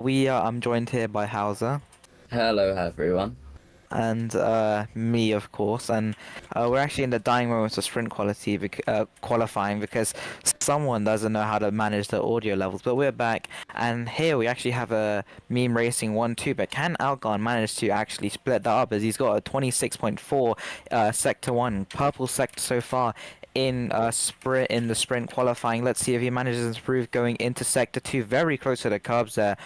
I'm joined here by Hauser Hello, everyone. and me, of course, and we're actually in the dying moments of sprint qualifying because someone doesn't know how to manage the audio levels. But we're back, and here we actually have a meme racing 1-2. But can Algon manage to actually split that up as he's got a 26.4 sector one purple sector so far in the sprint qualifying. Let's see if he manages to improve going into sector two. Very close to the curbs there,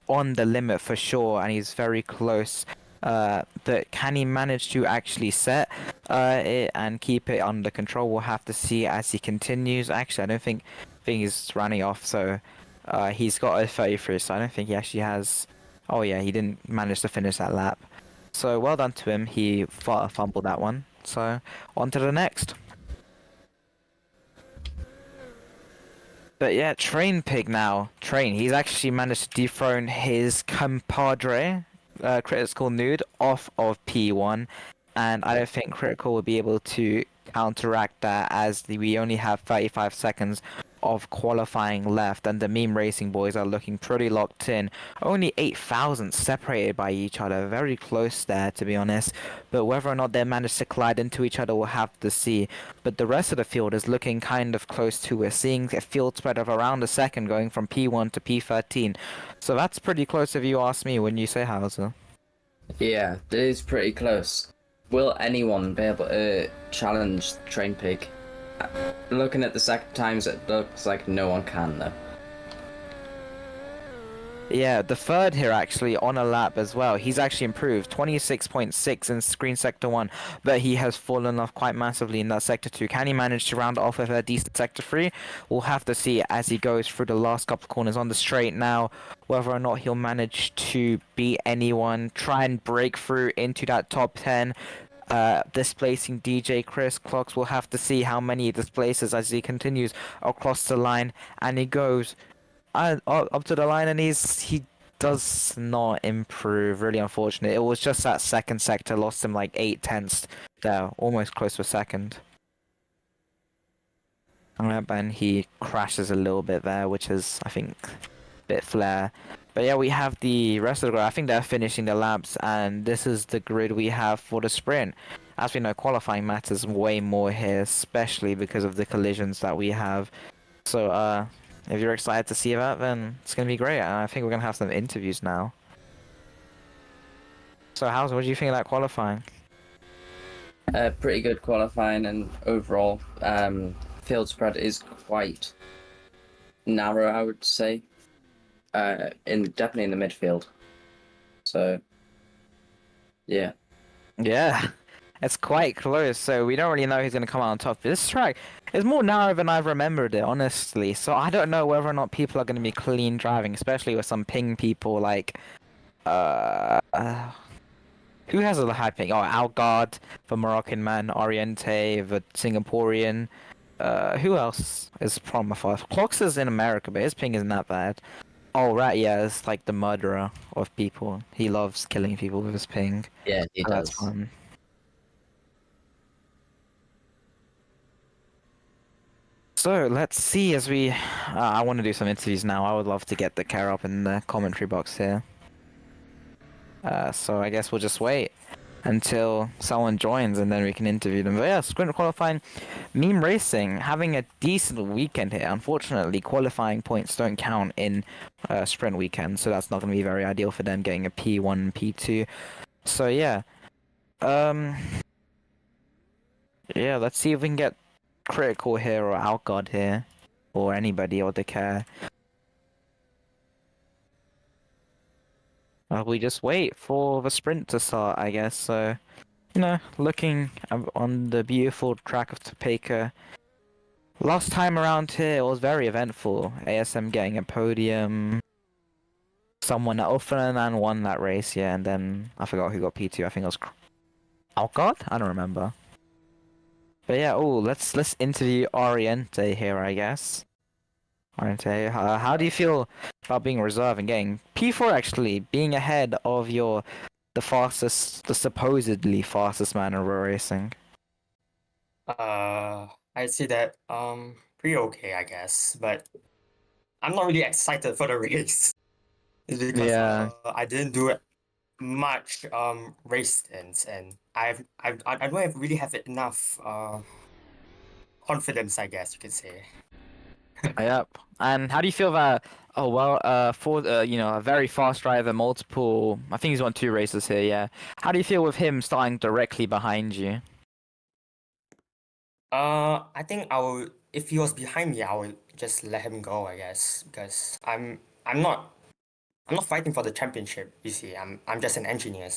on the limit for sure, and he's very close. But can he manage to actually set it and keep it under control? We'll have to see as he continues. Actually, I don't think he's running off, so he's got a 33, so I don't think he actually has. Oh yeah, he didn't manage to finish that lap. So well done to him. He fumbled that one. So on to the next. But yeah, Train Pig now. Train, he's actually managed to dethrone his compadre, Critical Nude, off of P1. And I don't think Critical will be able to counteract that as we only have 35 seconds of qualifying left. And the meme racing boys are looking pretty locked in. Only 8,000 separated by each other. Very close there, to be honest. But whether or not they manage to collide into each other, we'll have to see. But the rest of the field is looking kind of close too. We're seeing a field spread of around a second going from P1 to P13. So that's pretty close if you ask me when you say Hauser. Yeah, it is pretty close. Will anyone be able to challenge Train Pig? Looking at the second times, it looks like no one can, though. Yeah, the third here actually on a lap as well. He's actually improved 26.6 in screen sector 1, but he has fallen off quite massively in that sector 2. Can he manage to round it off with a decent sector 3? We'll have to see as he goes through the last couple of corners on the straight now, whether or not he'll manage to beat anyone, try and break through into that top 10. Displacing DJ Chris Clocks. We'll have to see how many he displaces as he continues across the line, and he goes up to the line, and he does not improve. Really unfortunate. It was just that second sector lost him like 8 tenths there, almost close to a second. And he crashes a little bit there, which is, I think, a bit flare. But yeah, we have the rest of the grid. I think they're finishing the laps, and this is the grid we have for the sprint. As we know, qualifying matters way more here, especially because of the collisions that we have. So, if you're excited to see that, then it's going to be great. And I think we're going to have some interviews now. So, what do you think of that qualifying? Pretty good qualifying, and overall, field spread is quite narrow, I would say. Definitely in the midfield. So, yeah. Yeah, it's quite close. So we don't really know who's going to come out on top. This track is more narrow than I've remembered it, honestly. So I don't know whether or not people are going to be clean driving, especially with some ping people like who has a high ping? Oh, Algard, the Moroccan man, Oriente, the Singaporean. Who else is from afar? Clocks is in America, but his ping isn't that bad. Oh, right, yeah, it's like the murderer of people. He loves killing people with his ping. Yeah, he So that's does. fun. So let's see as we. I want to do some interviews now. I would love to get the care up in the commentary box here. So I guess we'll just wait until someone joins and then we can interview them. But yeah, sprint qualifying, meme racing having a decent weekend here. Unfortunately, qualifying points don't count in sprint weekend, so that's not going to be very ideal for them getting a P1 and P2. So yeah, yeah, let's see if we can get Critical here or Outguard here, or anybody or the care. We just wait for the sprint to start, I guess. So, looking on the beautiful track of Topeka. Last time around here, it was very eventful. ASM getting a podium. Someone at Uffern won that race, yeah, and then I forgot who got P2. I think it was Outguard? I don't remember. But yeah, let's interview Oriente here, I guess. Oriente, how do you feel about being reserve and getting P4 actually being ahead of the supposedly fastest man in road racing? I see that pretty okay, I guess, but I'm not really excited for the race. is because Yeah. I didn't do much race stints, and I don't really have enough confidence, I guess you could say. Yep. And how do you feel about for a very fast driver, multiple I think he's won 2 races here, yeah. How do you feel with him starting directly behind you? I think if he was behind me, I would just let him go, I guess, because I'm not I'm not fighting for the championship, you see. I'm just an engineer.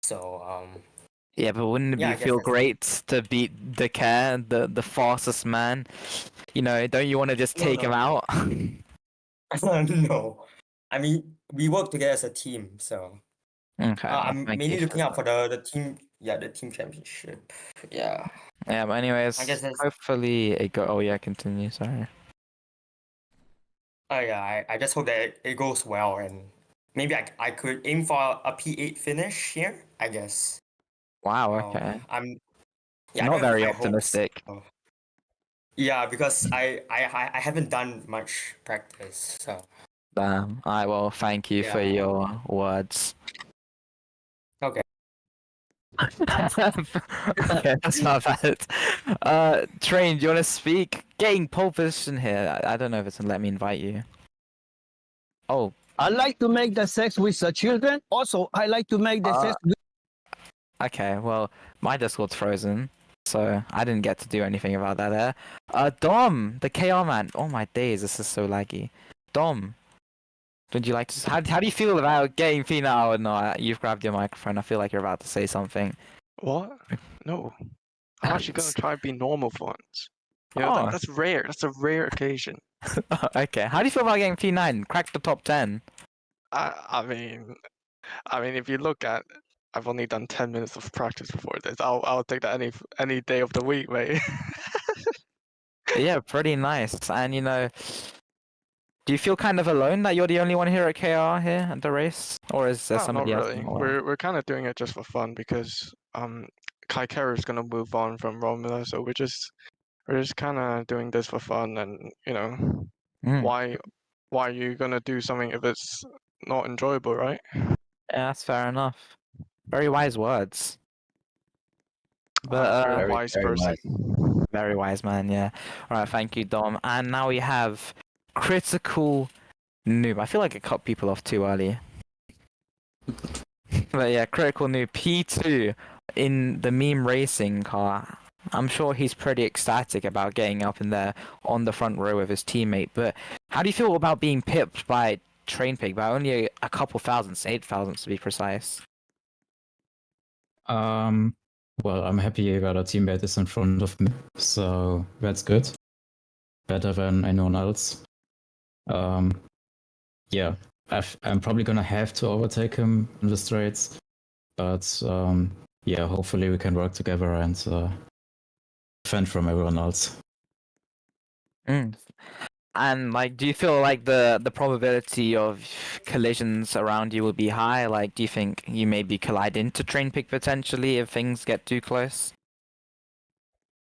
So Yeah, but wouldn't it yeah, be I guess feel that's great to beat the cat, the fastest man? You know, don't you want to just no take him no out? no. I mean, we work together as a team, so Okay, well, I'm thank you mainly for looking out that. for the team, yeah, the team championship. Yeah, Yeah, but I guess anyways, that's hopefully it go. Oh yeah, continue. Sorry. yeah. I just hope that it goes well, and maybe I could aim for a P8 finish here, I guess. Wow. So Okay. I'm yeah, I Not don't have very high hopes. optimistic. Yeah, because I haven't done much practice, so Damn. I well, thank you for yeah. your words. Okay. Okay, that's not bad. Train, do you want to speak? Getting pole position here. I don't know if it's gonna let me invite you. Oh, I like to make the sex with the children. Also, I like to make the uh, sex with okay. Well, my Discord's frozen, so I didn't get to do anything about that there. Dom, the KR man. Oh my days, this is so laggy. Dom, would you like to? How do you feel about getting female? No, you've grabbed your microphone. I feel like you're about to say something. What? No. I'm actually gonna try and be normal for once. You know, Oh, that's rare. That's a rare occasion. okay. How do you feel about getting P9? Crack the top 10. I mean, if you look at, I've only done 10 minutes of practice before this. I'll take that any day of the week, mate. Yeah, pretty nice. And do you feel kind of alone that you're the only one here at KR here at the race, or is there No, not somebody else? really. We're kind of doing it just for fun because Kai Kara is gonna move on from Romula, so we're just kind of doing this for fun, and Mm. why are you gonna do something if it's not enjoyable, right? Yeah, that's fair enough. Very wise words. But Very Very, wise very person. nice. very wise man, yeah. All right, thank you, Dom. And now we have critical noob. I feel like I cut people off too early. But yeah, critical noob P2 in the meme racing car. I'm sure he's pretty ecstatic about getting up in there on the front row with his teammate. But how do you feel about being pipped by Train Pig by only a couple thousands, 8,000 to be precise? Well, I'm happy that a teammate is in front of me, so that's good. Better than anyone else. Yeah, I'm probably gonna have to overtake him in the straights, but yeah, hopefully we can work together and defend from everyone else. Mm. And do you feel like the probability of collisions around you will be high? Like, do you think you maybe collide into Train Pig potentially if things get too close?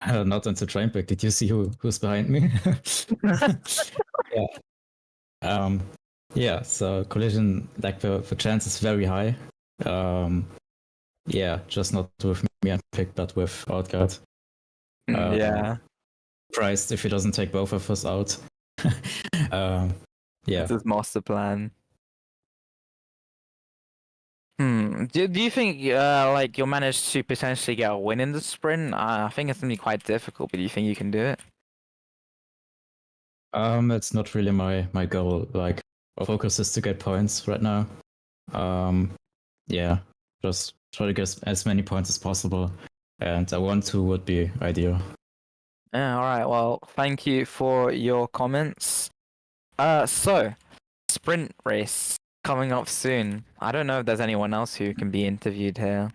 Not into train pick. Did you see who's behind me? Yeah. Yeah. So collision, like the chance is very high. Yeah, just not with me and pick, but with Outguard. Yeah, Surprised if he doesn't take both of us out. Yeah. it's his master plan. Do you think like you'll manage to potentially get a win in the sprint? I think it's gonna be quite difficult, but do you think you can do it? It's not really my goal. Like, our focus is to get points right now. Yeah, just try to get as many points as possible, and a 1-2 would be ideal. Yeah, all right. Well, thank you for your comments. So sprint race coming up soon. I don't know if there's anyone else who can be interviewed here.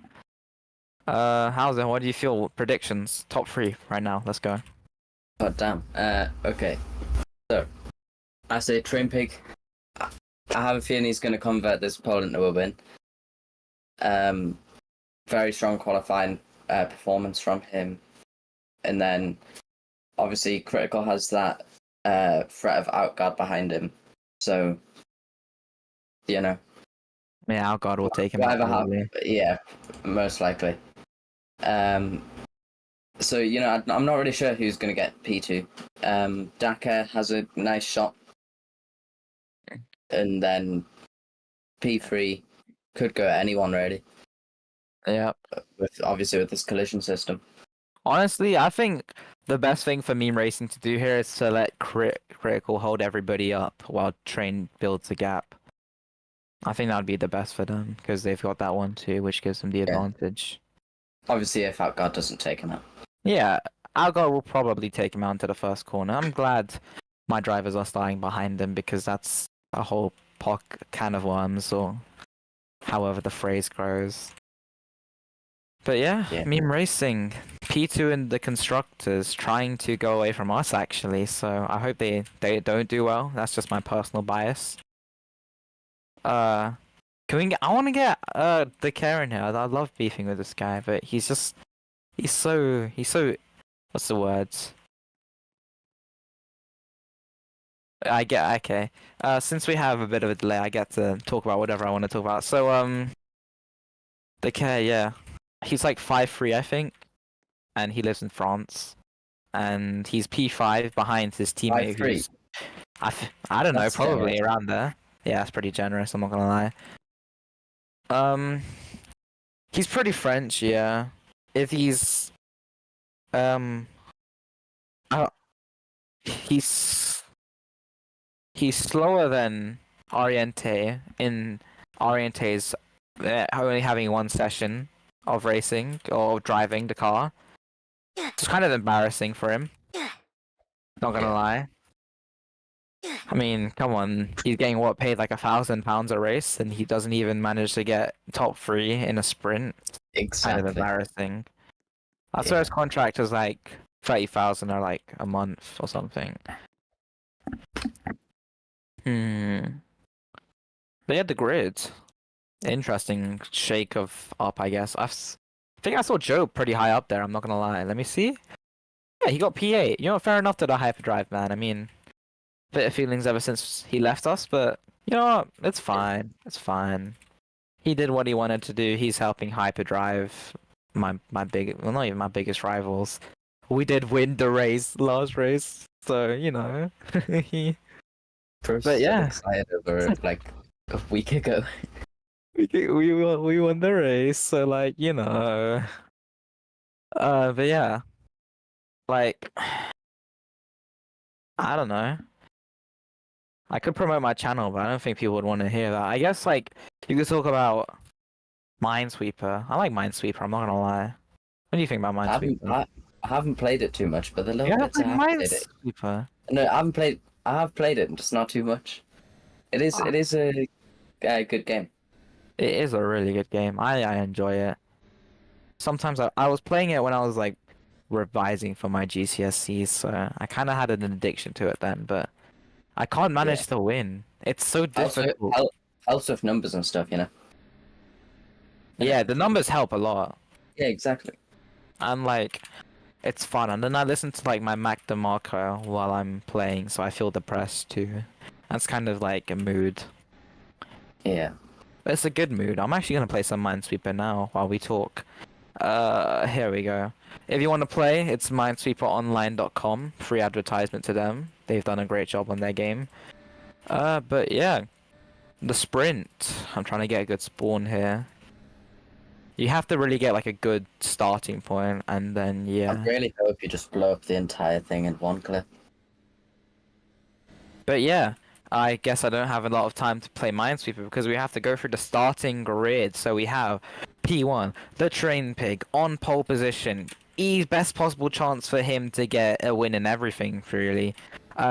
How's it? What do you feel? Predictions, top 3 right now. Let's go. Oh damn. Okay. So, I say Train Pig. I have a feeling he's going to convert this pole into a win. Very strong qualifying performance from him, and then obviously Critical has that threat of Outguard behind him. So you know, Yeah, our God will take him out whatever probably. happens, yeah, most likely. So I'm not really sure who's gonna get P2. Daka has a nice shot, and then P3 could go at anyone really. Yep. Obviously with this collision system. Honestly, I think the best thing for meme racing to do here is to let critical hold everybody up while train builds a gap. I think that would be the best for them because they've got that one too, which gives them the advantage. Obviously, if Outguard doesn't take him out. Yeah, Algar will probably take him out into the first corner. I'm glad my drivers are starting behind him because that's a whole can of worms, or however the phrase goes. But yeah, meme racing. P2 and the constructors trying to go away from us actually, so I hope they don't do well. That's just my personal bias. Can we get, I want to get the care in here. I love beefing with this guy, but he's so what's the words? I get okay. Since we have a bit of a delay, I get to talk about whatever I want to talk about. So the care, yeah. He's like 5'3", I think, and he lives in France, and he's P5 behind his teammate. 5'3". I don't know, That's probably generous. around there. Yeah, that's pretty generous. I'm not gonna lie. He's pretty French, yeah. If he's uh, he's slower than Oriente in Oriente's only having one session of racing or driving the car. It's kind of embarrassing for him. Not gonna lie. I mean, come on. He's getting paid like £1,000 a race, and he doesn't even manage to get top 3 in a sprint. Exactly. Kind of embarrassing. I swear his contract is like 30,000 or like a month or something. They had the grid. Interesting shake of up, I guess. I think I saw Joe pretty high up there. I'm not gonna lie. Let me see. Yeah, he got P8. You know, fair enough to the hyperdrive, man. I mean, bit of feelings ever since he left us, but you know what? It's fine. It's fine. He did what he wanted to do. He's helping hyperdrive my not even my biggest rivals. We did win the last race, so you know. But yeah, excited over like a week ago. we won the race, so like you know. But yeah, like I don't know. I could promote my channel, but I don't think people would want to hear that. I guess like you could talk about Minesweeper. I like Minesweeper. I'm not gonna lie. What do you think about Minesweeper? I haven't played it too much, but the little bits I have played it. Minesweeper. No, I have played it, just not too much. It is a good game. It is a really good game. I enjoy it. Sometimes I was playing it when I was like revising for my GCSEs, so I kind of had an addiction to it then, but I can't manage to win. It's so difficult. Helps with numbers and stuff, you know. Yeah, the numbers help a lot. Yeah, exactly. And like, it's fun. And then I listen to like my Mac DeMarco while I'm playing, so I feel depressed too. That's kind of like a mood. Yeah. But it's a good mood. I'm actually gonna play some Minesweeper now while we talk. Here we go. If you want to play, it's minesweeperonline.com. Free advertisement to them. They've done a great job on their game. But yeah, the sprint. I'm trying to get a good spawn here. You have to really get like a good starting point, and then yeah. I really hope you just blow up the entire thing in one clip. But yeah, I guess I don't have a lot of time to play Minesweeper because we have to go through the starting grid. So we have P1, the Train Pig, on pole position. Best possible chance for him to get a win in everything, really.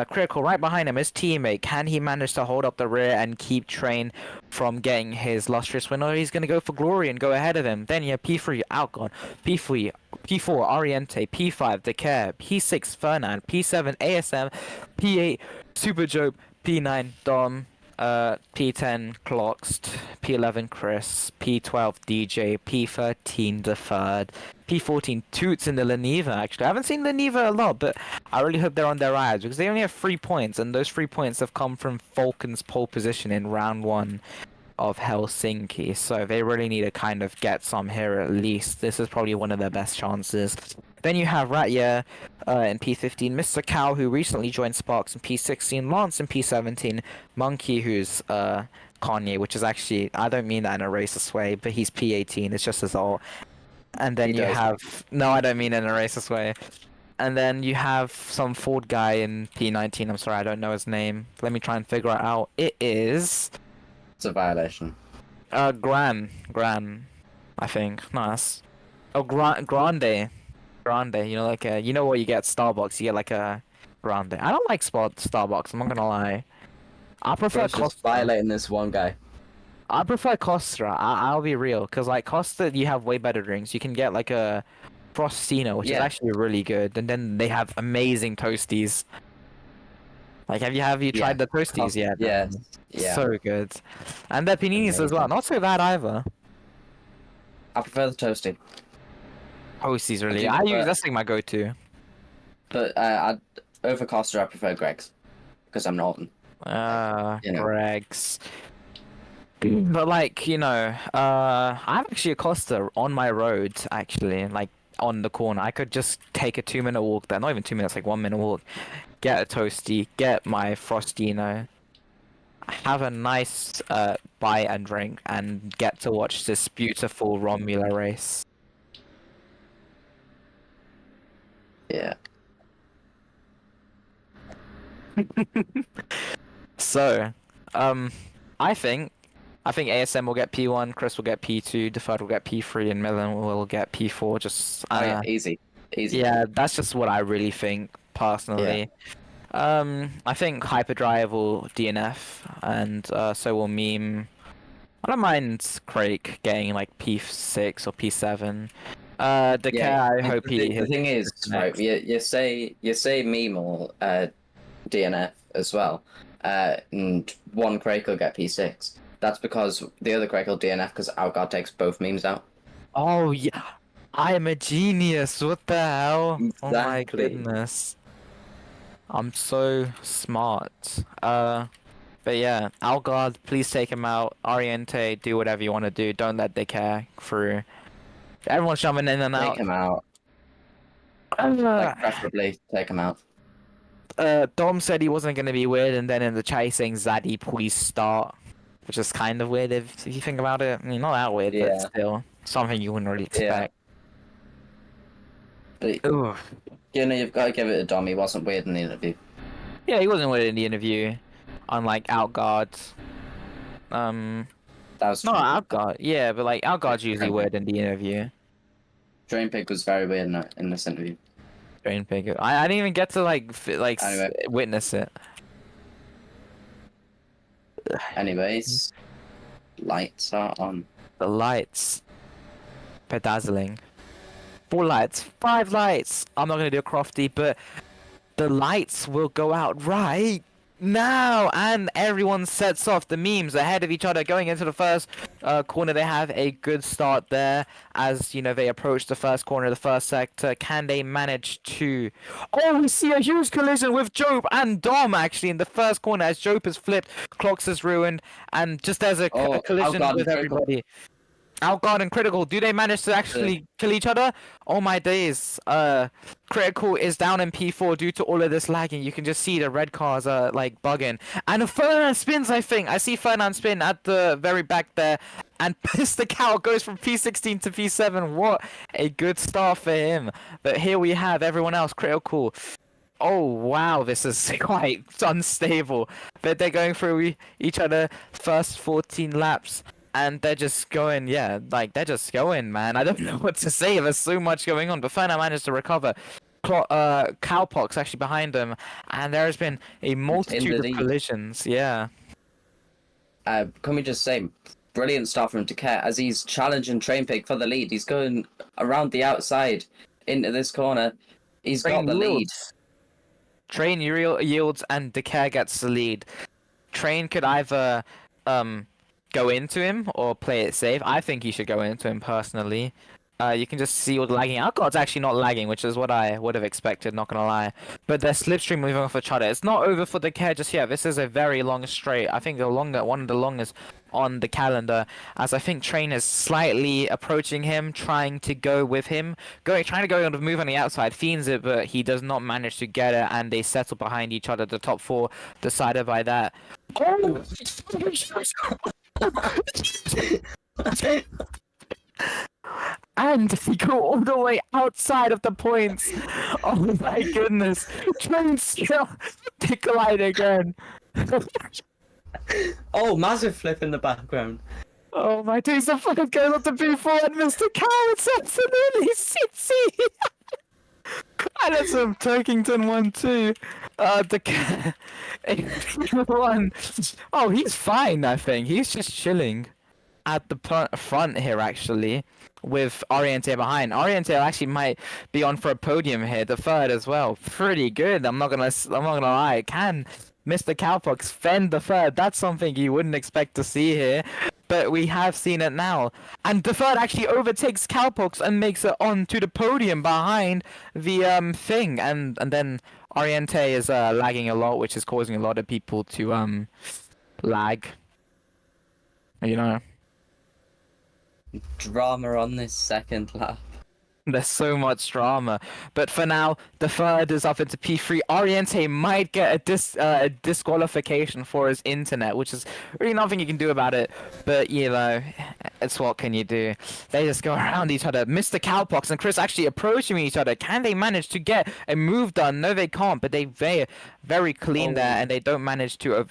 Critical right behind him, his teammate. Can he manage to hold up the rear and keep Train from getting his lustrous win? Or he's going to go for glory and go ahead of him. Then you have P3, Outgone, P3, P4, Oriente, P5, Decare, P6, Fernand, P7, ASM, P8, Super Joe, P9, Dom, P10 Cloxed, P11 Chris, P12 DJ, P13 Deferred, P14 Toots in the Leneva, actually. I haven't seen Leneva a lot, but I really hope they're on their rise because they only have 3 points, and those 3 points have come from Falcon's pole position in round 1 of Helsinki, so they really need to kind of get some here at least. This is probably one of their best chances. Then you have Ratya in P15, Mr. Cow, who recently joined Sparks in P16, Lance in P17, Monkey, who's Kanye, which is actually, I don't mean that in a racist way, but he's P18, it's just as old. And then you have, no, I don't mean it in a racist way. And then you have some Ford guy in P19, I'm sorry, I don't know his name. Let me try and figure it out. It is... It's a violation. Gran, I think. Nice. Oh, Grande. You know, like you know what you get at Starbucks? You get like a Grande. I don't like Starbucks. I'm not gonna lie. I prefer Just Costa. violating this one guy. I prefer Costa. I'll be real, cause like Costa, you have way better drinks. You can get like a Frostino, which is Yeah. actually really good, and then they have amazing toasties. Like, have you tried the toasties yet? Yeah. Yeah. So good. And their paninis as well. Not so bad either. I prefer the toasty. Toasties really. do I use prefer- that's like my go-to. But over Costa, I prefer Greg's. Because I'm Norton. You know. Greg's. But like, you know, I have actually a Costa on my road, actually, like on the corner. I could just take a 2-minute walk there. Not even 2 minutes, like 1 minute walk. Get a toasty, get my Frostino, have a nice bite and drink, and get to watch this beautiful Romula race. Yeah. So, I think ASM will get P1, Chris will get P2, Deferred will get P3, and Millen will get P4. Just Oh yeah, easy. yeah, that's just what I really think personally. I think Hyperdrive will DNF, and so will Meme. I don't mind Craig getting like P6 or P7. Decay, I hope he. The thing is, right? You say Meme will DNF as well, and one Craig will get P6. That's because the other Craig will DNF because Outguard takes both memes out. Oh yeah, I am a genius. What the hell? Oh my Exactly. goodness. I'm so smart. But yeah, Outguard, please take him out. Oriente, do whatever you want to do. Don't let Decay through. Everyone's jumping in and out. Take him out. Uh, Like, preferably take him out. Dom said he wasn't going to be weird, and then in the chat he's saying Zaddy, please start. Which is kind of weird if you think about it. I mean, not that weird, Yeah. but still. Something you wouldn't really Yeah. expect. But Ooh. you know, you've got to give it to Dom. He wasn't weird in the interview. Yeah, he wasn't weird in the interview. Unlike Outguard. That was No, Outguard. Yeah, but like Outguard's usually weird in the interview. Drain Pig was very weird in this interview. Drain Pig. I didn't even get to like Anyway. witness it. Anyways, lights are on. The lights. Bedazzling. 4 lights. 5 lights. I'm not gonna do a crofty, but the lights will go out right now, and everyone sets off. The memes ahead of each other going into the first corner. They have a good start there as you know they approach the first corner, the first sector. Can they manage to? Oh, we see a huge collision with Jope and Dom actually in the first corner as Jope is flipped, Clocks is ruined, and just there's a collision Outguard with and everybody. Outguard and Critical, do they manage to actually kill each other? Oh my days. Critical is down in P4 due to all of this lagging. You can just see the red cars are like bugging. And Ferdinand spins, I think. I see Ferdinand spin at the very back there. And Mr. Cow goes from P16 to P7. What a good start for him. But here we have everyone else. Critical. Oh wow, this is quite unstable. But they're going through each other first 14 laps. And they're just going, yeah, like, they're just going, man. I don't know what to say. There's so much going on. But Fernan managed to recover. Cowpox actually behind them. And there has been a multitude of collisions. Yeah. Can we just say, brilliant start from Decay as he's challenging Train Pig for the lead. He's going around the outside into this corner. He's got the lead. Train yields and Decay gets the lead. Train could either go into him or play it safe. I think he should go into him personally. You can just see all the lagging. Our God's actually not lagging, which is what I would have expected, not gonna lie. But they're slipstream moving off each other. It's not over for the care just yet. This is a very long straight. I think one of the longest on the calendar, as I think Train is slightly approaching him, trying to go with him, trying to go on the move on the outside, fiends it, but he does not manage to get it, and they settle behind each other. The top four decided by that. Oh! And he go all the way outside of the points. Oh my goodness! Train still they collide again. Oh, massive flip in the background. Oh my days! The fucking goes up to B4 and Mr. Cow. It's absolutely sitsy. And it's a Turkington 1-2. The one. Oh, he's fine. I think he's just chilling at the front here actually, with Oriente behind. Oriente actually might be on for a podium here, the third as well. Pretty good. I'm not gonna lie. Can Mr. Cowpox fend the third? That's something you wouldn't expect to see here, but we have seen it now. And the third actually overtakes Cowpox and makes it onto the podium behind the thing. And then Oriente is lagging a lot, which is causing a lot of people to lag. You know. Drama on this second lap. There's so much drama, but for now, the third is up into P3. Oriente might get a disqualification for his internet, which is really nothing you can do about it. But you know, it's what can you do? They just go around each other. Mr. Cowpox and Chris actually approaching each other. Can they manage to get a move done? No, they can't. But they very clean there, and they don't manage to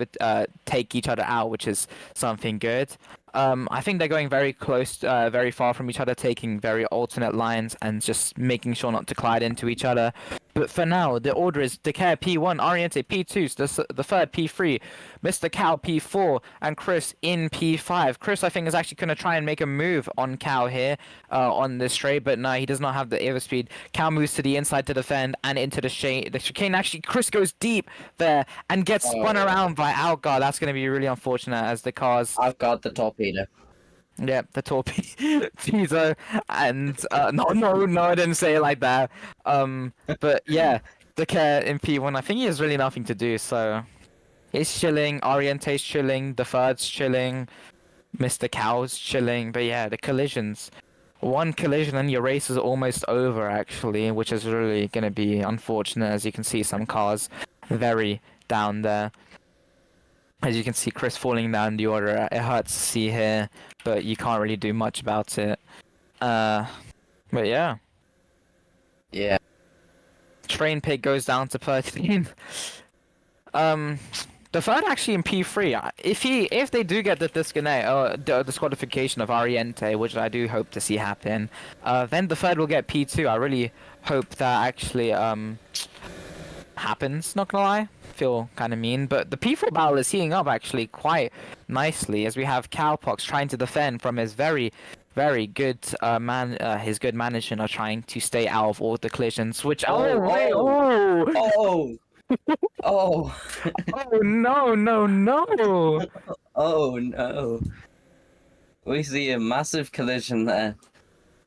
take each other out, which is something good. I think they're going very close, very far from each other, taking very alternate lines and just making sure not to collide into each other. But for now, the order is Decare P1, Oriente P2, the third P3, Mr. Cow P4, and Chris in P5. Chris, I think, is actually going to try and make a move on Cow here on this straight, but no, he does not have the airspeed. Cow moves to the inside to defend and into the chicane. Actually, Chris goes deep there and gets spun around by Outguard. That's going to be really unfortunate as the cars... I've got the torpedo. Yeah, the torpedo, and no, I didn't say it like that. But yeah, the care in P1, I think he has really nothing to do, so he's chilling. Oriente's chilling. The third's chilling. Mr. Cow's chilling. But yeah, the collisions. One collision and your race is almost over, actually, which is really gonna be unfortunate. As you can see, some cars very down there. As you can see, Chris falling down the order. It hurts to see here, but you can't really do much about it. But yeah. Yeah. Train Pig goes down to 13. The third actually in P3. If they do get the disconnect or the disqualification of Oriente, which I do hope to see happen, then the third will get P2. I really hope that actually happens. Not gonna lie. Feel kind of mean, but the P4 battle is heating up actually quite nicely as we have Cowpox trying to defend from his very good his good management of trying to stay out of all the collisions, which oh no Oh no, we see a massive collision there,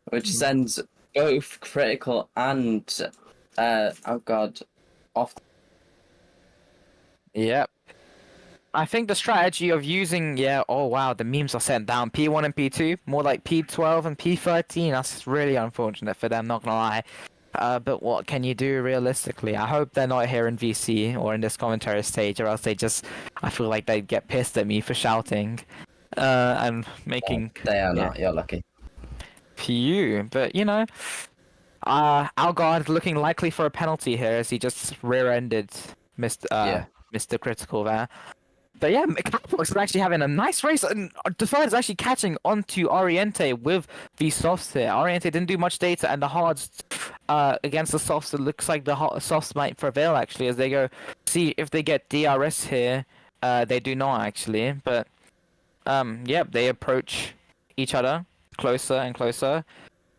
which sends both Critical and oh god off. Yep. I think the strategy of using, oh wow, the memes are sent down. P1 and P2, more like P12 and P13. That's really unfortunate for them, not gonna lie. But what can you do realistically? I hope they're not here in VC or in this commentary stage, or else I feel like they'd get pissed at me for shouting. And making... They are not, you're lucky. Phew, but you know... Algard looking likely for a penalty here as he just rear-ended Mr. Critical there. But yeah, Cowpox is actually having a nice race, and the third is actually catching onto Oriente with the softs here. Oriente didn't do much data, and the hards against the softs, it looks like the softs might prevail actually as they go see if they get DRS here. They do not actually, but yep, they approach each other closer and closer.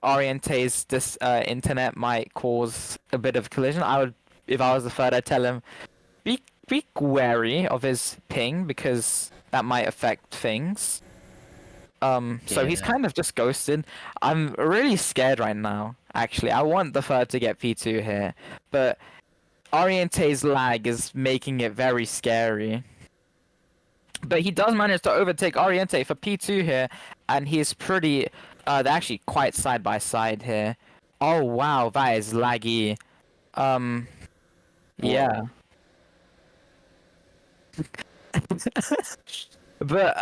Oriente's internet might cause a bit of collision. If I was the third, I'd tell him, be wary of his ping because that might affect things. So he's Yeah. kind of just ghosted. I'm really scared right now, actually. I want the third to get P2 here, but Oriente's lag is making it very scary. But he does manage to overtake Oriente for P2 here, and he's pretty... they're actually quite side by side here. Oh wow, that is laggy. Yeah. But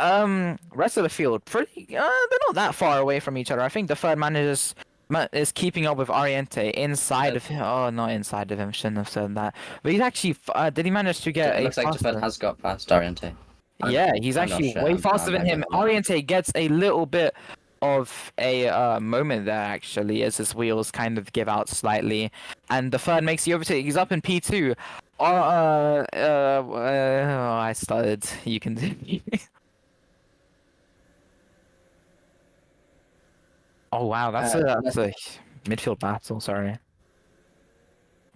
rest of the field, pretty. They're not that far away from each other. I think the third man is keeping up with Oriente inside of him. Oh, not inside of him. Shouldn't have said that. But he's actually. Did he manage to get It a looks like faster? Defend has got past Oriente. Yeah, he's I'm not actually sure. way I'm faster than not him. gonna lie. Oriente gets a little bit of a moment there actually, as his wheels kind of give out slightly, and the third makes the overtake. He's up in P2. I started. You can do. Oh wow, that's a midfield battle. Sorry,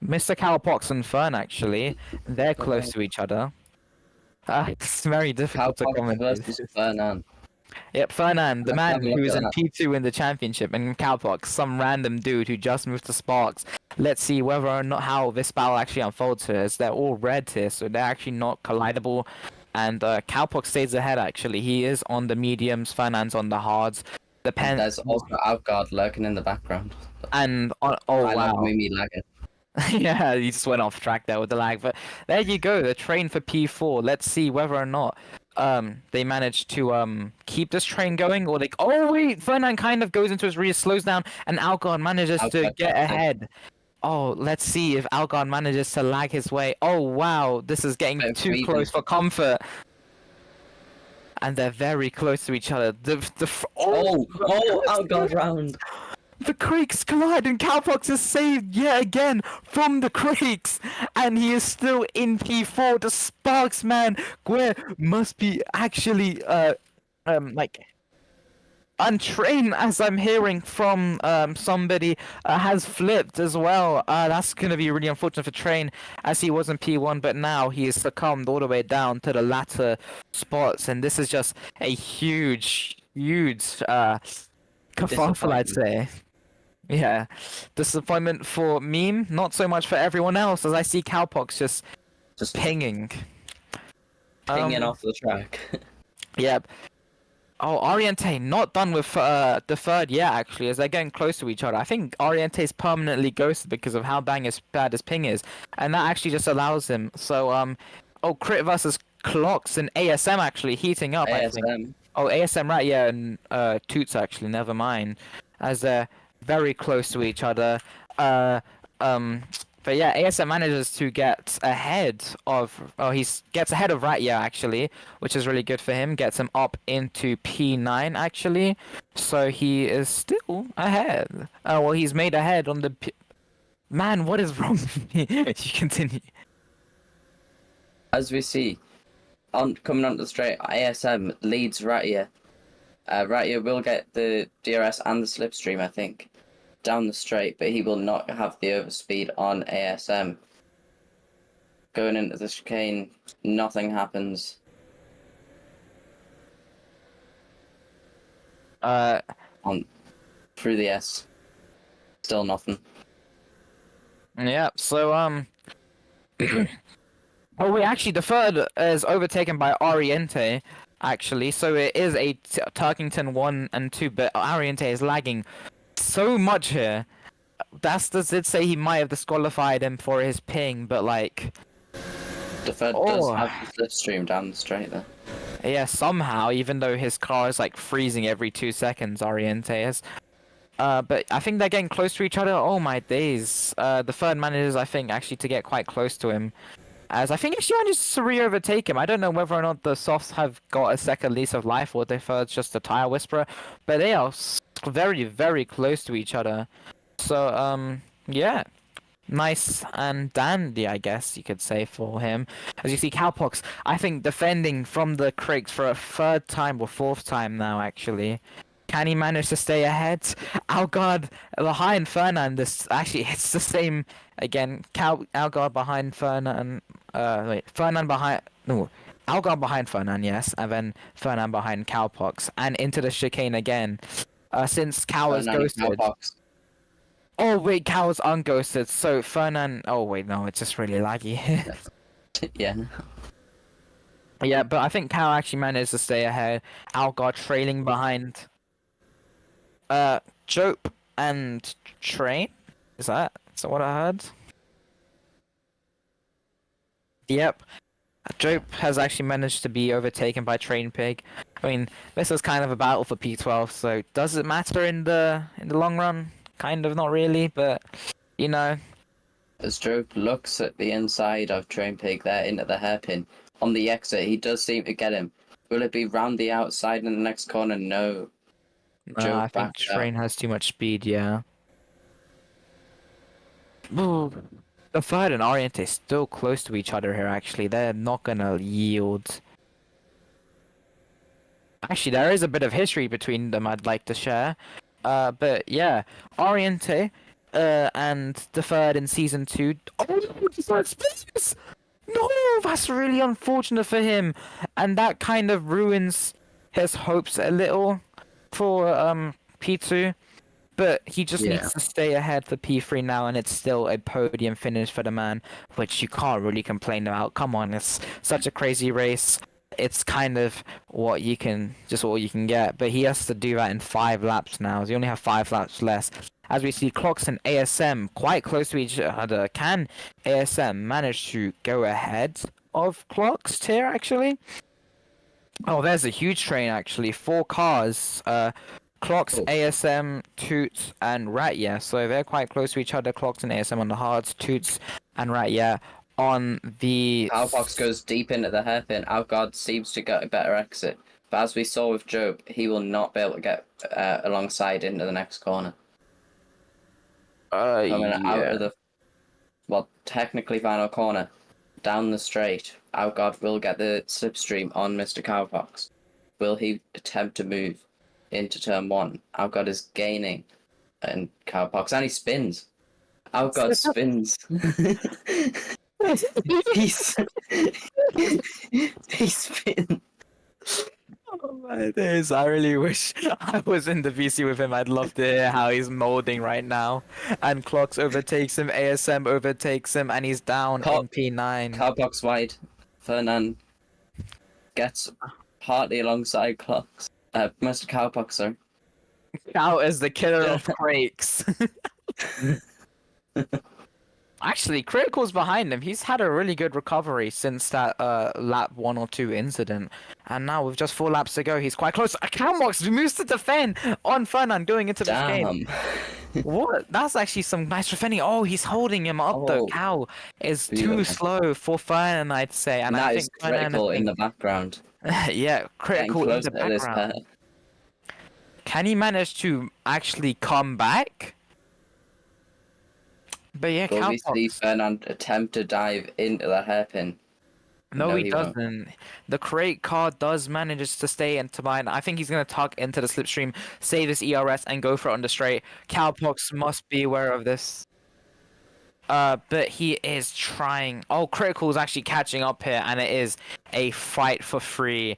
Mr. Cowpox and Fern actually, they're close to each other. It's very difficult to Cowpox comment. versus Fernan. Yep, Fernand, the Let's man have a look who's at in that. P2 in the championship, and Cowpox, some random dude who just moved to Sparks. Let's see whether or not how this battle actually unfolds here, as they're all red here, so they're actually not collidable. And Cowpox stays ahead actually. He is on the mediums, Fernand's on the hards. There's also Outguard lurking in the background. And oh I love wow. Mimi lagging. Yeah, he just went off track there with the lag. But there you go, the train for P4. Let's see whether or not they manage to keep this train going, or oh wait, Fernand kind of goes into his rear, slows down, and Algard manages to Algard get gets ahead. Oh, let's see if Algard manages to lag his way. Oh wow, this is getting Bit of too freedom. close for comfort. And they're very close to each other. Oh, Outguard round. The creeks collide and Cowpox is saved yet again from the creeks, and he is still in P4. The Sparks man, Guer must be actually like untrained, as I'm hearing from somebody has flipped as well. That's gonna be really unfortunate for Train, as he was in P1, but now he has succumbed all the way down to the latter spots, and this is just a huge kerfuffle, I'd say. Yeah, disappointment for Meme, not so much for everyone else, as I see Cowpox just pinging. Pinging off the track. Yep. Oh, Oriente not done with the third yet, actually, as they're getting close to each other. I think Oriente's permanently ghosted because of how bad his ping is, and that actually just allows him. So, oh, Crit versus Clocks and ASM actually heating up, I think. ASM. Oh, ASM, right, yeah, and Toots actually, never mind, as they're very close to each other. But yeah, ASM manages to get ahead of... Oh, he gets ahead of Ratya, actually, which is really good for him. Gets him up into P9, actually. So he is still ahead. Well, he's made ahead on the... Man, what is wrong with me? You continue. As we see, coming onto the straight, ASM leads Ratya. Ratya will get the DRS and the slipstream, I think, down the straight, but he will not have the overspeed on ASM. Going into the chicane, nothing happens. Through the S, still nothing. Yeah, so, oh, wait, actually, the third is overtaken by Oriente, actually. So it is a Turkington 1 and 2, but Oriente is lagging so much here. Dastas did say he might have disqualified him for his ping, but like... The third does have the slipstream down the straight there. Yeah, somehow, even though his car is like freezing every 2 seconds, Oriente is. But I think they're getting close to each other. Oh my days. The third manages, I think, actually to get quite close to him. As I think actually manages to re-overtake him. I don't know whether or not the softs have got a second lease of life or if it's just a tire whisperer. But they are very, very close to each other. So, yeah. Nice and dandy, I guess you could say, for him. As you see, Cowpox, I think, defending from the creeks for a third time or fourth time now, actually. Can he manage to stay ahead? Algard behind Fernand. This actually it's the same again. Algard behind Fernand. Fernand behind. No, Algard behind Fernand. Yes, and then Fernand behind Cowpox, and into the chicane again. Since Cow is Fernand and ghosted. Cowpox. Oh wait, Cow is unghosted. So Fernand. Oh wait, no, it's just really laggy. Yeah. Yeah, but I think Cow actually managed to stay ahead. Algard trailing behind. Jope and Train? Is that what I heard? Yep. Jope has actually managed to be overtaken by Train Pig. I mean, this is kind of a battle for P12, so does it matter in the long run? Kind of, not really, but you know. As Jope looks at the inside of Train Pig there into the hairpin, on the exit, he does seem to get him. Will it be round the outside in the next corner? No. Jope I think backed out. Train has too much speed, yeah. Ooh. The Third and Oriente still close to each other here, actually. They're not gonna yield. Actually, there is a bit of history between them I'd like to share. But yeah, Oriente and the Third in Season 2... Oh, Deferred space! No, that's really unfortunate for him. And that kind of ruins his hopes a little for P2. But he just needs to stay ahead for P3 now, and it's still a podium finish for the man, which you can't really complain about. Come on, it's such a crazy race. It's kind of what you can get, but he has to do that in 5 laps now. So you only have 5 laps less. As we see, Clocks and ASM quite close to each other. Can ASM manage to go ahead of Clocks here, actually? Oh, there's a huge train, actually. 4 cars. Clocks, ASM, Toots, and Ratya. So they're quite close to each other. Clocks and ASM on the hards, Toots and Ratya on the... Cowpox goes deep into the hairpin. Algard seems to get a better exit. But as we saw with Job, he will not be able to get alongside into the next corner. Coming out of the... Well, technically final corner. Down the straight, Algard will get the slipstream on Mr. Cowpox. Will he attempt to move into turn 1? Algard is gaining, and Cowpox, and he spins. Algard spins. he spins. Oh my days, I really wish I was in the VC with him. I'd love to hear how he's molding right now. And Clocks overtakes him, ASM overtakes him, and he's down in P9. Cowpox wide. Fernand gets partly alongside Clocks. Mr. Cowpox, sorry. Cow is the killer of Quakes. Actually, Critical's behind him. He's had a really good recovery since that lap 1 or 2 incident. And now with just 4 laps to go, he's quite close. Cowbox moves to defend on Fernand going into the game. What? That's actually some nice defending. Oh, he's holding him up though. Cow is too slow for Fernand, I'd say. And that I is think Critical in the background. Yeah, Critical in the background. Can he manage to actually come back? But yeah, Will we see Fernand attempt to dive into the hairpin? No, he doesn't. The crate car does manage to stay into mine. I think he's going to tuck into the slipstream, save his ERS, and go for it on the straight. Cowpox must be aware of this. But he is trying. Oh, Critical is actually catching up here, and it is a fight for free.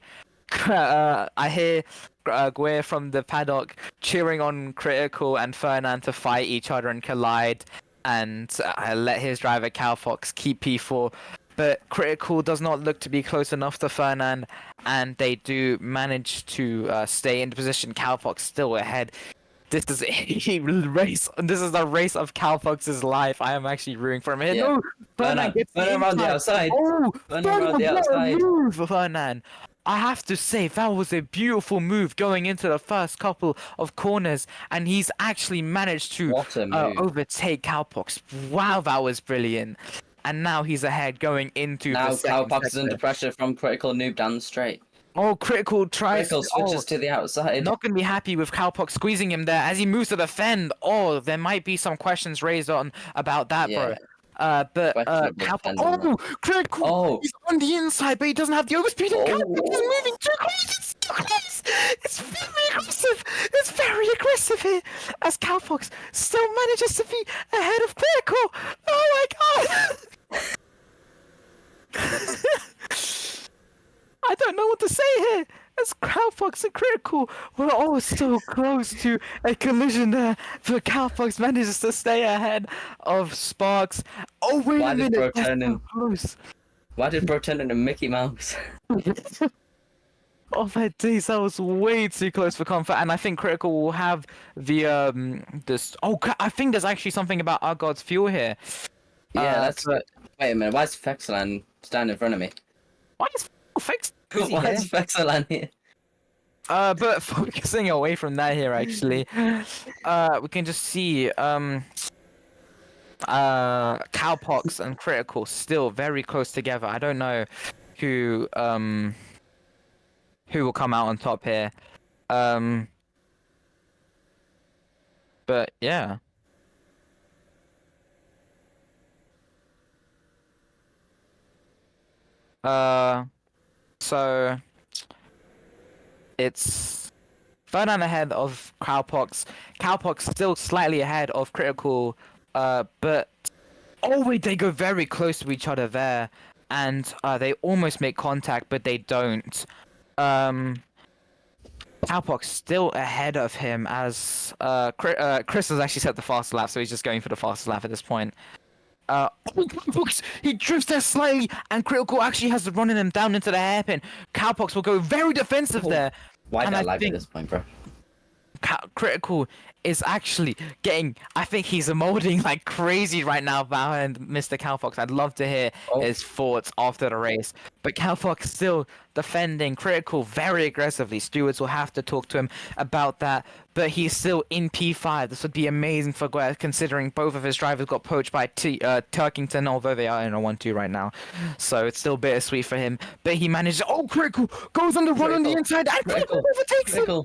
I hear Guer from the paddock cheering on Critical and Fernand to fight each other and collide, and let his driver Cowfox keep P4. But Critical does not look to be close enough to Fernand, and they do manage to stay in position. Cowfox still ahead. This is a race. This is the race of Cowfox's life. I am actually rooting for him here. Yeah. No, Fernand gets around the outside. Oh, Fernand, the outside. Move, Fernand. I have to say, that was a beautiful move going into the first couple of corners, and he's actually managed to overtake Cowpox. Wow, that was brilliant. And now he's ahead going into now the second Cowpox is under pressure from Critical Noob down the straight. Oh, Critical tries. Critical switches to the outside. Not going to be happy with Cowpox squeezing him there as he moves to defend. Oh, there might be some questions raised about that, bro. But Cowpox. Critical! Oh, he's on the inside, but he doesn't have the overspeed. And Cowpox is moving too close. It's too close. It's very aggressive. It's aggressive here as Cowfox still manages to be ahead of Critical. Oh my god! I don't know what to say here. As Cowfox and Critical were all so close to a collision there, but Cowfox manages to stay ahead of Sparks. Oh wait Why a did minute, Bro that's turn so in? close. Why did Bro turn into Mickey Mouse? Oh my days, that was way too close for comfort, and I think Critical will have the this. Oh, I think there's actually something about our God's fuel here. Yeah, that's. but Wait a minute. Why is Fexelan standing in front of me? why is fixed? Why is Fexelan here? But focusing away from that here, actually, we can just see Cowpox and Critical still very close together. I don't know who will come out on top here. But yeah. So it's Ferdinand ahead of Cowpox. Cowpox still slightly ahead of Critical, but oh wait, they go very close to each other there, and they almost make contact, but they don't. Cowpox still ahead of him as Chris has actually set the fastest lap, so he's just going for the fastest lap at this point. Cowpox, he drifts there slightly, and Critical actually has to run him down into the hairpin. Cowpox will go very defensive there. Why And did I I lag think- at this point, bro? Critical is actually getting. I think he's emoting like crazy right now behind Mr. Cowfox. I'd love to hear his thoughts after the race. But Cowfox still defending Critical very aggressively. Stewards will have to talk to him about that. But he's still in P5. This would be amazing for Guerre, considering both of his drivers got poached by Turkington, although they are in a 1-2 right now. So it's still bittersweet for him. But he manages. Oh, Critical goes on the run on the inside, and Critical overtakes him.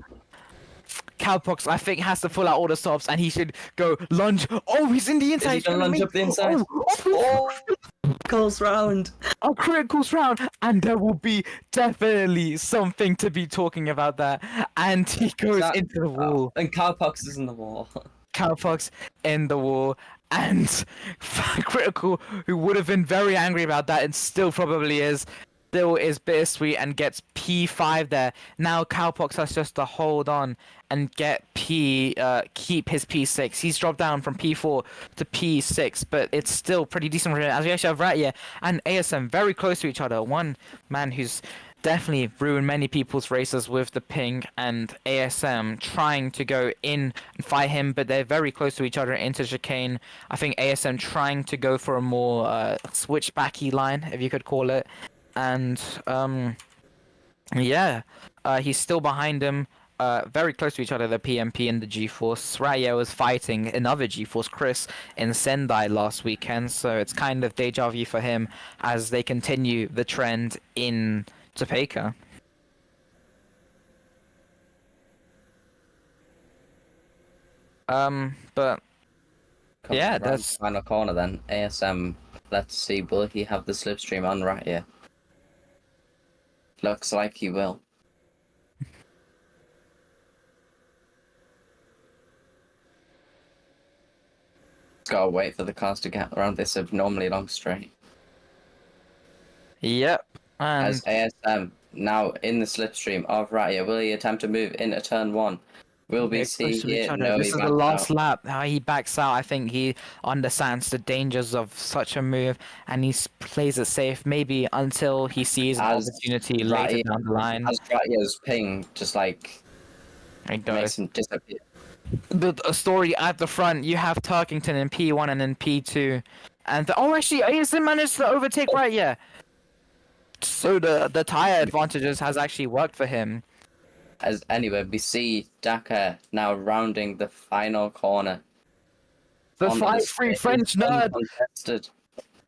Cowpox, I think, has to pull out all the stops, and he should go lunge. Oh, he's in the inside. He's gonna lunge up the inside. Close round. A Critical's round, and there will be definitely something to be talking about that. And he goes into the wall. And Cowpox is in the wall. Cowpox in the wall, and Critical, who would have been very angry about that, and still probably is. Still is bittersweet and gets P5 there. Now Cowpox has just to hold on and get keep his P6. He's dropped down from P4 to P6, but it's still pretty decent for him. As we actually have Ratye and ASM very close to each other. One man who's definitely ruined many people's races with the ping, and ASM trying to go in and fight him, but they're very close to each other into chicane. I think ASM trying to go for a more switchbacky line, if you could call it. And he's still behind him, very close to each other, the PMP and the G-Force. Raya was fighting another G-Force, Chris, in Sendai last weekend, so it's kind of deja vu for him as they continue the trend in Topeka. But yeah, that's final corner then. ASM, let's see, will he have the slipstream on right here? Looks like he will. Gotta wait for the cars to get around this abnormally long straight. Yep. And As ASM now in the slipstream of Rattier, will he attempt to move into turn 1? Will we they're see close to each here? other. No, This he is the backs last out. lap. How he backs out, I think he understands the dangers of such a move, and he plays it safe, maybe until he sees an As opportunity later Rattier- down the line. As Rattier's ping just like There you go. makes him disappear. A story at the front, you have Turkington in P1 and in P2. And actually, ASM managed to overtake right, yeah. So the tire advantages has actually worked for him. As anyway, we see Dakar now rounding the final corner. The on 5-3 it's French nerd. uncontested.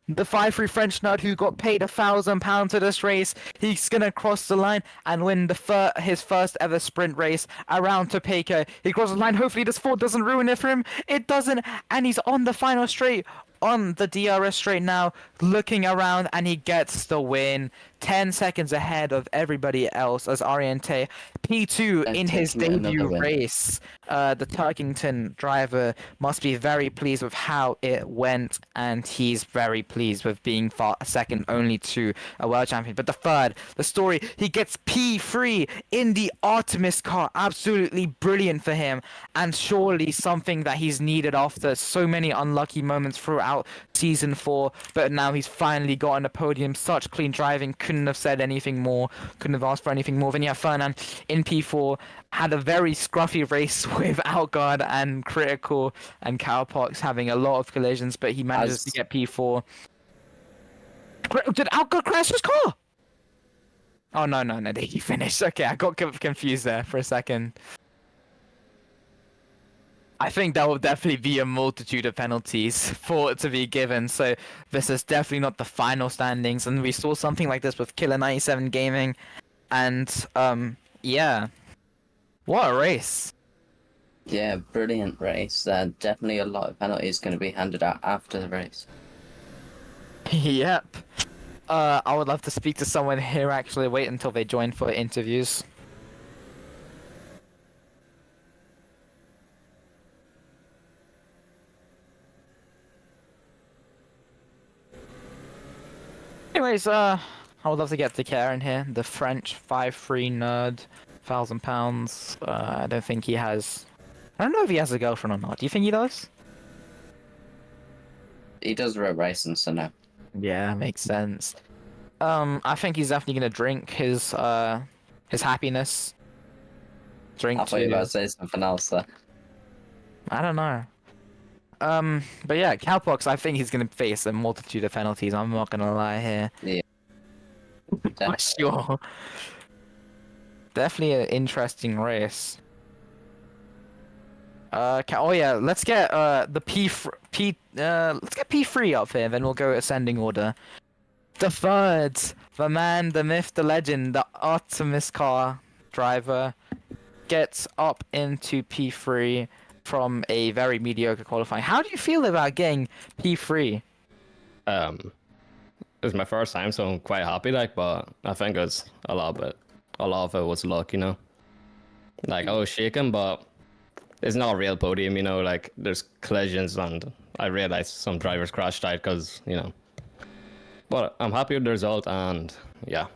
The 5-3 French nerd who got paid £1,000 to this race, he's gonna cross the line and win his first ever sprint race around Topeka. He crosses the line. Hopefully this Ford doesn't ruin it for him. It doesn't, and he's on the final straight. on the DRS straight now, looking around, and he gets the win. 10 seconds ahead of everybody else as Oriente P2 And in his taking another debut win. race. The Turkington driver must be very pleased with how it went, and he's very pleased with being second only to a world champion. But the third, the story, he gets P3 in the Artemis car. Absolutely brilliant for him, and surely something that he's needed after so many unlucky moments throughout season 4. But now he's finally got on a podium. Such clean driving, couldn't have said anything more, couldn't have asked for anything more. Then yeah, Fernand in P4 had a very scruffy race with Outguard and Critical and Cowpox having a lot of collisions, but he manages to get P4. Did Outguard crash his car? Oh no, he finished. Okay, I got confused there for a second. I think there will definitely be a multitude of penalties for it to be given, so this is definitely not the final standings, and we saw something like this with Killer 97 Gaming, and yeah, what a race. Yeah, brilliant race. Definitely a lot of penalties going to be handed out after the race. Yep. I would love to speak to someone here. Actually, wait until they join for interviews. Anyways, I would love to get to Karen here, the French 5'3" nerd, £1,000. I don't think he has. I don't know if he has a girlfriend or not. Do you think he does? He does road racing, so no. Yeah, makes sense. I think he's definitely gonna drink his happiness. Drink I thought you were to. about to say something else there. I don't know. But yeah, Cowpox, I think he's gonna face a multitude of penalties. I'm not gonna lie here. Yeah. For sure. Definitely an interesting race. Oh yeah, let's get the let's get P3 up here, then we'll go ascending order. The third, the man, the myth, the legend, the Artemis car driver gets up into P3 from a very mediocre qualifying. How do you feel about getting P3? It was my first time, so I'm quite happy. But I think it's a lot of it was luck, you know. I was shaking, but it's not a real podium, you know. There's collisions, and I realized some drivers crashed out because, you know. But I'm happy with the result, and yeah.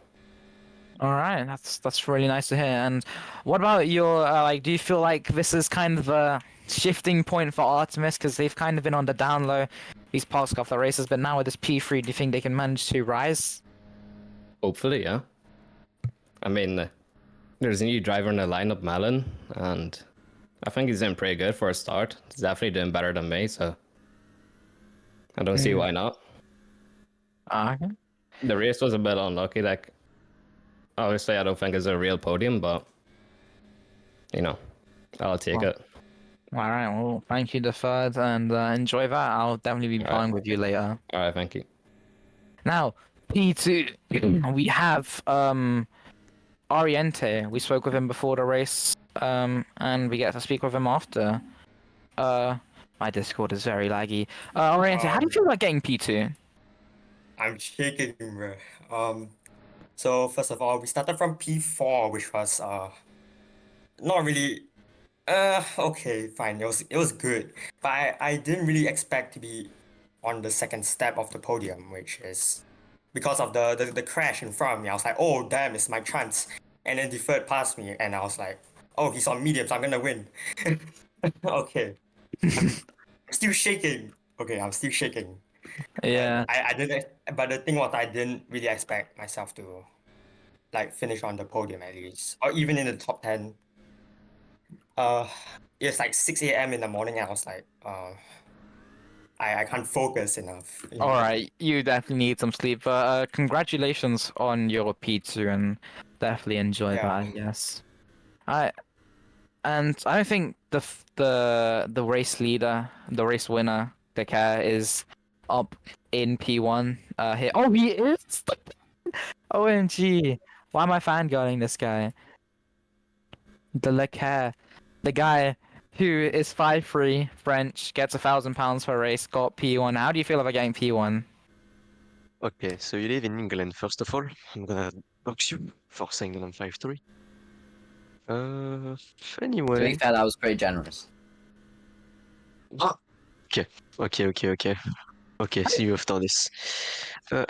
All right, that's really nice to hear. And what about your do you feel like this is kind of a shifting point for Artemis, because they've kind of been on the down low these past couple of races, but now with this P3, do you think they can manage to rise? Hopefully, yeah. I mean, there's a new driver in the lineup, Melon, and I think he's doing pretty good for a start. He's definitely doing better than me, so I don't see why not. Okay. The race was a bit unlucky. Obviously, I don't think it's a real podium, but you know, I'll take it. All right. Well, thank you, the third, and enjoy that. I'll definitely be playing with you later. All right, thank you. Now, P2, we have Oriente. We spoke with him before the race, and we get to speak with him after. My Discord is very laggy. Oriente, how do you feel about getting P2? I'm shaking, bro. So first of all, we started from P4, which was not really okay, fine. It was good, but I didn't really expect to be on the second step of the podium, which is because of the crash in front of me. I was like, oh damn, it's my chance. And then deferred past me, and I was like, oh, he's on mediums, I'm gonna win. Okay. I'm still shaking. Okay, I'm still shaking. Yeah. I didn't, but the thing was, I didn't really expect myself to finish on the podium at least, or even in the top 10. It's like 6 a.m. in the morning. I was like, I can't focus enough. All right, you definitely need some sleep. But congratulations on your P2, and definitely enjoy that, I guess. And I think the race leader, the race winner, Topeka, is up in P1 here. Oh, he is! OMG! Why am I fangirling this guy? The Leclerc, the guy who is 5'3", French, gets £1,000 per race, got P1. How do you feel about getting P1? Okay, so you live in England, first of all. I'm gonna box you for saying I'm 5'3". To be Anyway. fair, that was pretty generous. Ah, okay, see you after this. Are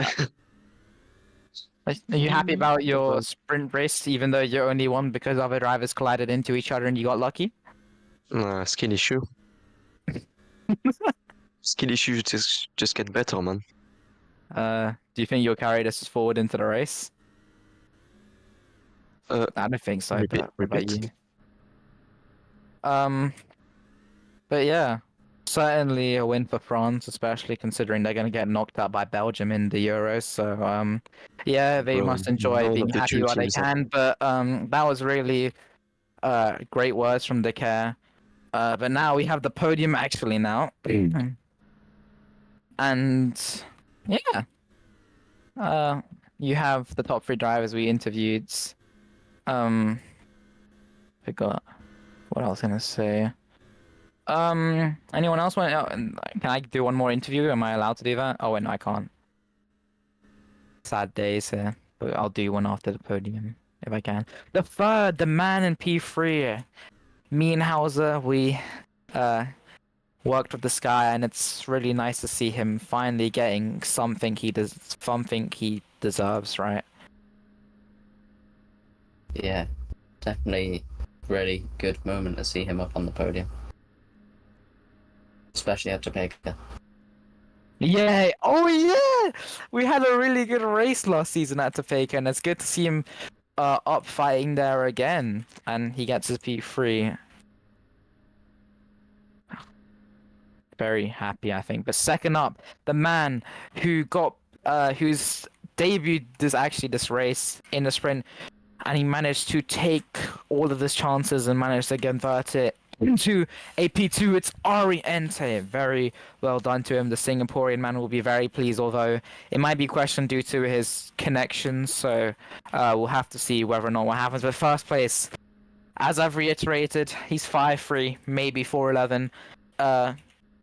you happy about your sprint race, even though you only won because other drivers collided into each other and you got lucky? Skill issue. Skill issue just get better, man. Do you think you'll carry this forward into the race? I don't think so, repeat, but what about repeat. you? But yeah, certainly a win for France, especially considering they're going to get knocked out by Belgium in the Euros. So yeah, they Bro, must enjoy none being of the happy two while they teams are- can. But that was really great words from the care. But now we have the podium actually now, and yeah, you have the top 3 drivers we interviewed. Forgot what I was gonna say. Anyone else want? Can I do one more interview? Am I allowed to do that? Oh wait, no, I can't. Sad days here, but I'll do one after the podium if I can. The man in P3, me and Hauser, we worked with this guy, and it's really nice to see him finally getting something he deserves, right? Yeah, definitely really good moment to see him up on the podium. Especially at Topeka. Yeah! Oh yeah! We had a really good race last season at Topeka, and it's good to see him up fighting there again, and he gets his P3. Very happy, I think. But second up, the man who got who's debuted this race in the sprint, and he managed to take all of his chances and managed to convert it into a P2. It's Ari Ente. Very well done to him. The Singaporean man will be very pleased, although it might be questioned due to his connections. So we'll have to see whether or not what happens. But first place, as I've reiterated, he's 5'3", maybe 4'11".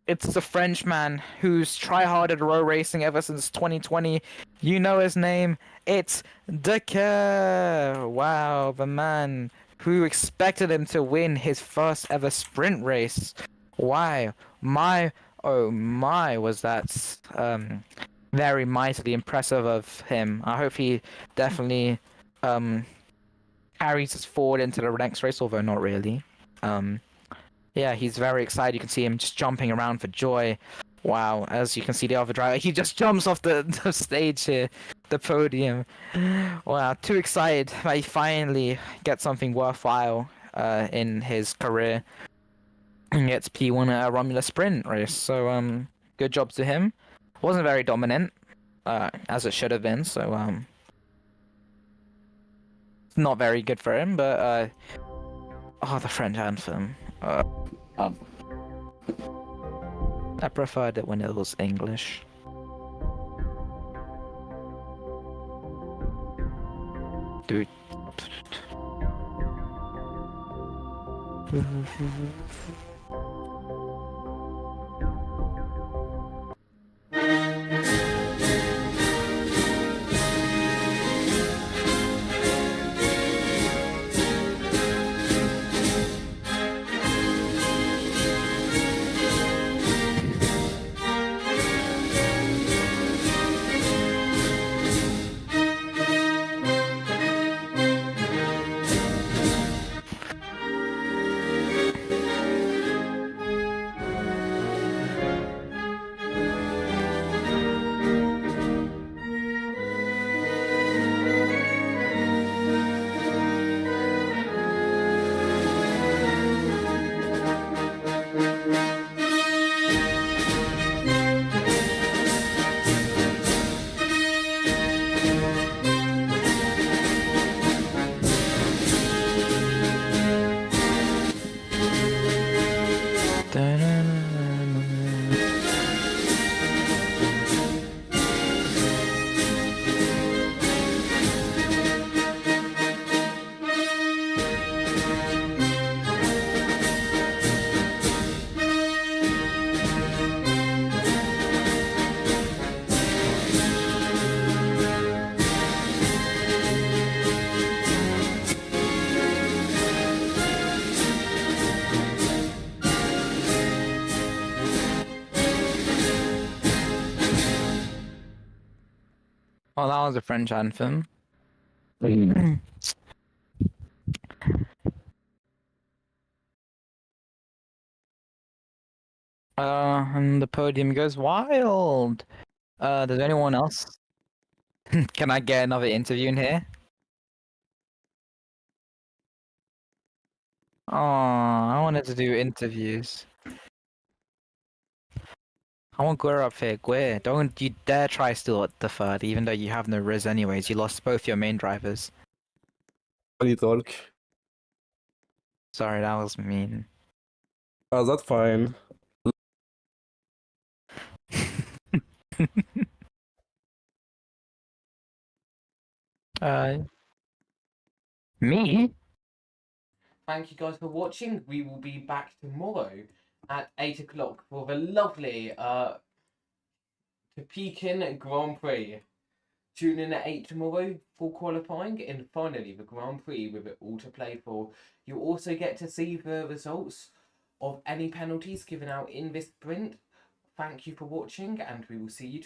It's the Frenchman who's try-harded row racing ever since 2020. You know his name. It's Topeka. Wow, the man who expected him to win his first ever sprint race. Why? Oh my, was that very mightily impressive of him. I hope he definitely carries us forward into the next race, although not really. Yeah, he's very excited. You can see him just jumping around for joy. Wow, as you can see the other driver, he just jumps off the stage here, the podium. Wow, too excited that he finally gets something worthwhile in his career. And gets P1 at a Romula sprint race. So good job to him. Wasn't very dominant, as it should have been. So not very good for him. But oh, the French anthem. I preferred it when it was English. Dude. Well, that was a French anthem. And the podium goes wild. Does anyone else? Can I get another interview in here? Oh, I wanted to do interviews. I want Guer up here. Guer, don't you dare try steal at the third, even though you have no res anyways. You lost both your main drivers. Funny talk. Sorry, that was mean. That's fine. uh, Me? Thank you guys for watching. We will be back tomorrow at 8 o'clock for the lovely Topeka Grand Prix. Tune in at 8 tomorrow for qualifying and finally the Grand Prix with it all to play for. You'll also get to see the results of any penalties given out in this sprint. Thank you for watching and we will see you tomorrow.